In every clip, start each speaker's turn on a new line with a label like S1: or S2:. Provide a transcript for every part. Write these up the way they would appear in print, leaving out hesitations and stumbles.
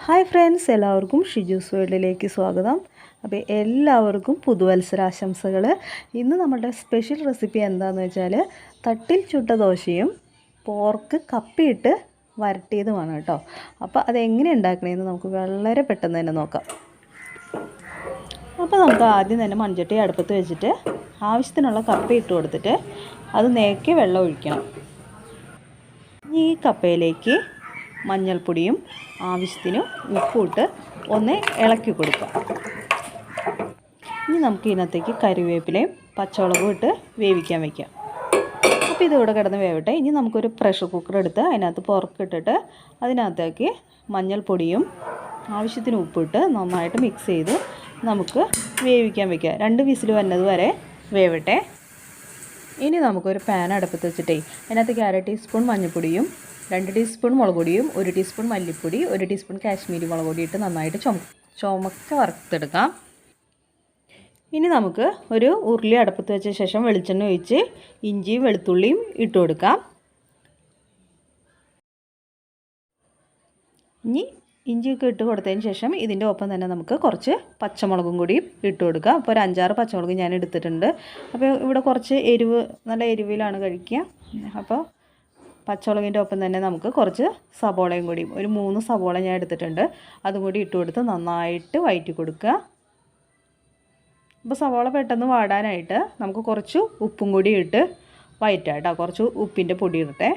S1: Hi friends, എല്ലാവർക്കും ഷിജൂസ് വേൾഡിലേക്ക് സ്വാഗതം. അപ്പോൾ എല്ലാവർക്കും പുതുവത്സരാശംസകൾ. ഇന്ന് നമ്മുടെ സ്പെഷ്യൽ റെസിപ്പി എന്താണെന്ന് വെച്ചാൽ തട്ടിൽ ചുട്ട ദോശയും പോർക്ക് കപ്പയിട്ട് വരട്ടിയതുമാണ് കേട്ടോ. അപ്പോൾ അതെങ്ങനെ ഉണ്ടാക്കണമെന്ന് നമുക്ക് വളരെ പെട്ടെന്ന് തന്നെ നോക്കാം. അപ്പോൾ നമുക്ക് ആദ്യം തന്നെ മൺചട്ടി അടുപ്പത്ത് വെച്ചിട്ട് ആവശ്യത്തിനുള്ള കപ്പ ഇട്ട് കൊടുത്തിട്ട് അത് നേക്കി വെള്ളം ഒഴിക്കണം. ഈ കപ്പയിലേക്ക് മഞ്ഞൾപ്പൊടിയും ആവശ്യത്തിന് ഉപ്പും ഇട്ട് ഒന്ന് ഇളക്കി കൊടുക്കുക. ഇനി നമുക്ക് ഇതിനകത്തേക്ക് കറിവേപ്പിലയും പച്ചമുളകും ഇട്ട് വേവിക്കാൻ വയ്ക്കാം. അപ്പോൾ ഇതിവിടെ കിടന്ന് വേവട്ടെ. ഇനി നമുക്കൊരു പ്രഷർ കുക്കർ എടുത്ത് അതിനകത്ത് പുറക്കിട്ടിട്ട് അതിനകത്തേക്ക് മഞ്ഞൾപ്പൊടിയും ആവശ്യത്തിന് ഉപ്പിട്ട് നന്നായിട്ട് മിക്സ് ചെയ്ത് നമുക്ക് വേവിക്കാൻ വയ്ക്കുക. 2 വിസിൽ വന്നത് വരെ വേവട്ടെ. ഇനി നമുക്കൊരു പാൻ അടുപ്പത്ത് വെച്ചിട്ടേ അതിനകത്തേക്ക് 1/2 ടീസ്പൂൺ മഞ്ഞൾപ്പൊടിയും 2 ടീസ്പൂൺ മുളക് പൊടിയും 1 ടീസ്പൂൺ മല്ലിപ്പൊടി 1 ടീസ്പൂൺ കാശ്മീരി മുളക് പൊടി ഇട്ട് നന്നായിട്ട് ചുമക്ക് വറുത്തെടുക്കാം. ഇനി നമുക്ക് ഒരു ഉരുളി അടുപ്പത്ത് വെച്ച ശേഷം വെളിച്ചെണ്ണ ഒഴിച്ച് ഇഞ്ചിയും വെളുത്തുള്ളിയും ഇട്ട് കൊടുക്കാം. ഇനി ഇഞ്ചിയൊക്കെ ഇട്ട് കൊടുത്തതിന് ശേഷം ഇതിൻ്റെ ഒപ്പം തന്നെ നമുക്ക് കുറച്ച് പച്ചമുളകും കൂടി ഇട്ട് കൊടുക്കുക. അപ്പോൾ ഒരു 5-6 പച്ചമുളക് ഞാൻ എടുത്തിട്ടുണ്ട്. അപ്പോൾ ഇവിടെ കുറച്ച് നല്ല എരിവിലാണ് കഴിക്കുക. അപ്പോൾ പച്ചമുളകിൻ്റെ ഒപ്പം തന്നെ നമുക്ക് കുറച്ച് സവോളയും കൂടി ഒരു 3 സവോള ഞാൻ എടുത്തിട്ടുണ്ട്. അതും കൂടി ഇട്ട് കൊടുത്ത് നന്നായിട്ട് വഴറ്റി കൊടുക്കുക. അപ്പോൾ സവോള പെട്ടെന്ന് വാടാനായിട്ട് നമുക്ക് കുറച്ച് ഉപ്പും കൂടി ഇട്ട് വഴറ്റാം കേട്ടോ. കുറച്ച് ഉപ്പിൻ്റെ പൊടി ഇടട്ടെ.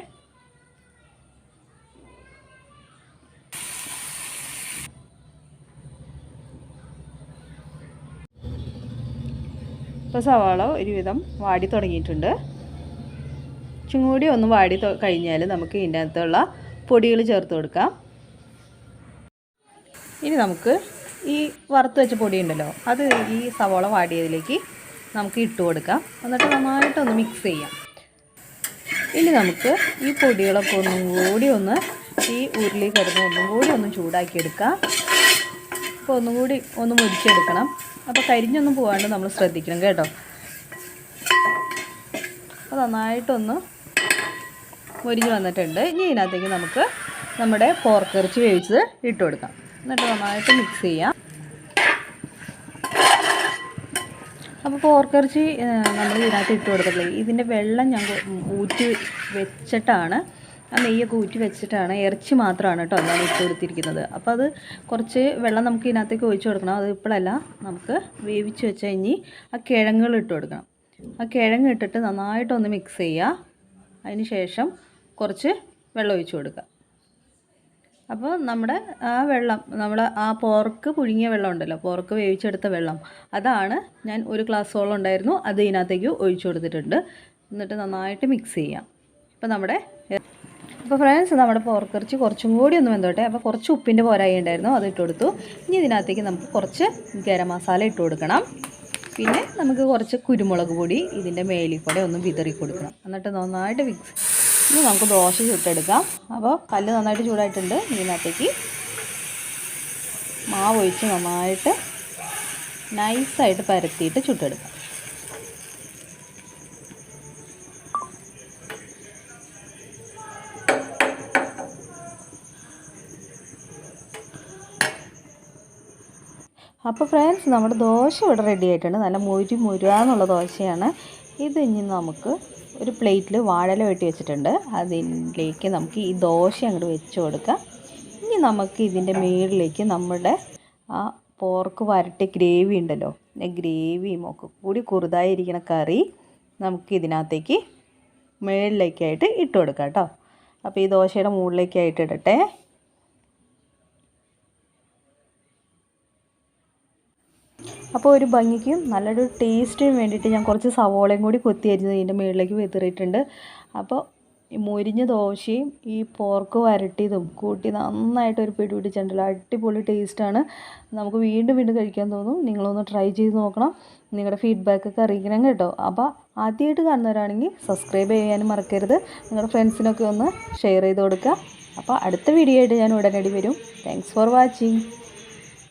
S1: ഇപ്പോൾ സവാള ഒരുവിധം വാടി തുടങ്ങിയിട്ടുണ്ട്. ചൂടി ഒന്ന് വാടി കഴിഞ്ഞാൽ നമുക്ക് ഇതിൻ്റെ അകത്തുള്ള പൊടികൾ ചേർത്ത് കൊടുക്കാം. ഇനി നമുക്ക് ഈ വറുത്ത് വെച്ച പൊടി ഉണ്ടല്ലോ അത് ഈ സവാള വാടിയതിലേക്ക് നമുക്ക് ഇട്ട് കൊടുക്കാം. എന്നിട്ട് നന്നായിട്ടൊന്ന് മിക്സ് ചെയ്യാം. ഇനി നമുക്ക് ഈ പൊടികളൊക്കെ ഒന്നും കൂടി ഈ ഉരുളി കിടന്ന് ഒന്നും കൂടി ഒന്ന് ചൂടാക്കിയെടുക്കാം. അപ്പോൾ ഒന്നും കൂടി ഒന്ന് മുരിച്ചെടുക്കണം. അപ്പോൾ കരിഞ്ഞൊന്നും പോകാണ്ട് നമ്മൾ ശ്രദ്ധിക്കണം കേട്ടോ. അപ്പോൾ നന്നായിട്ടൊന്ന് മുരിഞ്ഞ് വന്നിട്ടുണ്ട്. ഇനി ഇതിനകത്തേക്ക് നമുക്ക് നമ്മുടെ പോർക്ക് ഇറച്ചി വേവിച്ചത് ഇട്ട് കൊടുക്കാം. എന്നിട്ട് നന്നായിട്ട് മിക്സ് ചെയ്യാം. അപ്പോൾ പോർക്ക് ഇറച്ചി നമ്മൾ ഇതിനകത്ത് ഇട്ട് കൊടുക്കത്തില്ലേ, ഇതിൻ്റെ വെള്ളം ഞാൻ ഊറ്റി വെച്ചിട്ടാണ് നെയ്യൊക്കെ ഊറ്റി വെച്ചിട്ടാണ് ഇറച്ചി മാത്രമാണ് കേട്ടോ ഞാൻ ഇട്ട് കൊടുത്തിരിക്കുന്നത്. അപ്പോൾ അത് കുറച്ച് വെള്ളം നമുക്ക് ഇതിനകത്തേക്ക് ഒഴിച്ച് കൊടുക്കണം. അത് ഇപ്പോഴല്ല, നമുക്ക് വേവിച്ച് വെച്ച് കഴിഞ്ഞ് ആ കിഴങ്ങുകൾ ഇട്ട് കൊടുക്കണം. ആ കിഴങ്ങ് ഇട്ടിട്ട് നന്നായിട്ടൊന്ന് മിക്സ് ചെയ്യുക. അതിന് ശേഷം കുറച്ച് വെള്ളം ഒഴിച്ച് കൊടുക്കുക. അപ്പോൾ നമ്മുടെ ആ വെള്ളം ആ പോർക്ക് പുഴുങ്ങിയ വെള്ളം ഉണ്ടല്ലോ, പോർക്ക് വേവിച്ചെടുത്ത വെള്ളം, അതാണ് ഞാൻ 1 ഗ്ലാസ്സോളം ഉണ്ടായിരുന്നു, അത് ഇതിനകത്തേക്ക് ഒഴിച്ചു കൊടുത്തിട്ടുണ്ട്. എന്നിട്ട് നന്നായിട്ട് മിക്സ് ചെയ്യാം. അപ്പോൾ ഫ്രണ്ട്സ്, നമ്മുടെ പോർക്ക് ഇറച്ചി കുറച്ചും കൂടി ഒന്ന് വെന്തോട്ടെ. അപ്പോൾ കുറച്ച് ഉപ്പിൻ്റെ പോരായി ഉണ്ടായിരുന്നു, അത് ഇട്ട് കൊടുത്തു. ഇനി ഇതിനകത്തേക്ക് നമുക്ക് കുറച്ച് ഗരം മസാല ഇട്ട് കൊടുക്കണം. പിന്നെ നമുക്ക് കുറച്ച് കുരുമുളക് പൊടി ഇതിൻ്റെ മേലിൽ കൂടെ ഒന്ന് വിതറി കൊടുക്കണം. എന്നിട്ട് നന്നായിട്ട് മിക്സ്. ഇനി നമുക്ക് ദോശ ചുട്ടെടുക്കാം. അപ്പോൾ കല്ല് നന്നായിട്ട് ചൂടായിട്ടുണ്ട്. ഇതിനകത്തേക്ക് മാവ് ഒഴിച്ച് നന്നായിട്ട് നൈസായിട്ട് പരത്തിയിട്ട് ചുട്ടെടുക്കാം. അപ്പോൾ ഫ്രണ്ട്സ്, നമ്മുടെ ദോശ ഇവിടെ റെഡി ആയിട്ടുണ്ട്. നല്ല മുരാന്നുള്ള ദോശയാണ് ഇത്. ഇനി നമുക്ക് ഒരു പ്ലേറ്റിൽ വാഴയില വെട്ടി വെച്ചിട്ടുണ്ട്. അതിലേക്ക് നമുക്ക് ഈ ദോശ അങ്ങോട്ട് വെച്ച് കൊടുക്കാം. ഇനി നമുക്ക് ഇതിൻ്റെ മുകളിലേക്ക് നമ്മുടെ ആ പോർക്ക് വരട്ടി ഗ്രേവി ഉണ്ടല്ലോ, ഗ്രേവിയും ഒക്കെ കൂടി കുറുതായിരിക്കുന്ന കറി നമുക്ക് ഇതിനകത്തേക്ക് മുകളിലേക്കായിട്ട് ഇട്ട് കൊടുക്കാം കേട്ടോ. അപ്പോൾ ഈ ദോശയുടെ മുകളിലേക്കായിട്ട് ഇടട്ടെ. അപ്പോൾ ഒരു ഭംഗിക്കും നല്ലൊരു ടേസ്റ്റിനും വേണ്ടിയിട്ട് ഞാൻ കുറച്ച് സവോളയും കൂടി കൊത്തി അരിഞ്ഞത് ഇതിൻ്റെ മുകളിലേക്ക് വിതറിയിട്ടുണ്ട്. അപ്പോൾ ഈ മുരിഞ്ഞ ദോശയും ഈ പോർക്ക് വരട്ടിയതും കൂട്ടി നന്നായിട്ട് ഒരു പിടി പിടിച്ചിട്ടുണ്ടല്ലോ, അടിപൊളി ടേസ്റ്റാണ്. നമുക്ക് വീണ്ടും കഴിക്കാൻ തോന്നും. നിങ്ങളൊന്ന് ട്രൈ ചെയ്ത് നോക്കണം. നിങ്ങളുടെ ഫീഡ്ബാക്കൊക്കെ അറിയിക്കണം കേട്ടോ. അപ്പോൾ ആദ്യമായിട്ട് കാണുന്നവരാണെങ്കിൽ സബ്സ്ക്രൈബ് ചെയ്യാനും മറക്കരുത്. നിങ്ങളുടെ ഫ്രണ്ട്സിനൊക്കെ ഒന്ന് ഷെയർ ചെയ്ത് കൊടുക്കുക. അപ്പോൾ അടുത്ത വീഡിയോ ആയിട്ട് ഞാൻ ഉടനടി വരും. Thanks for watching.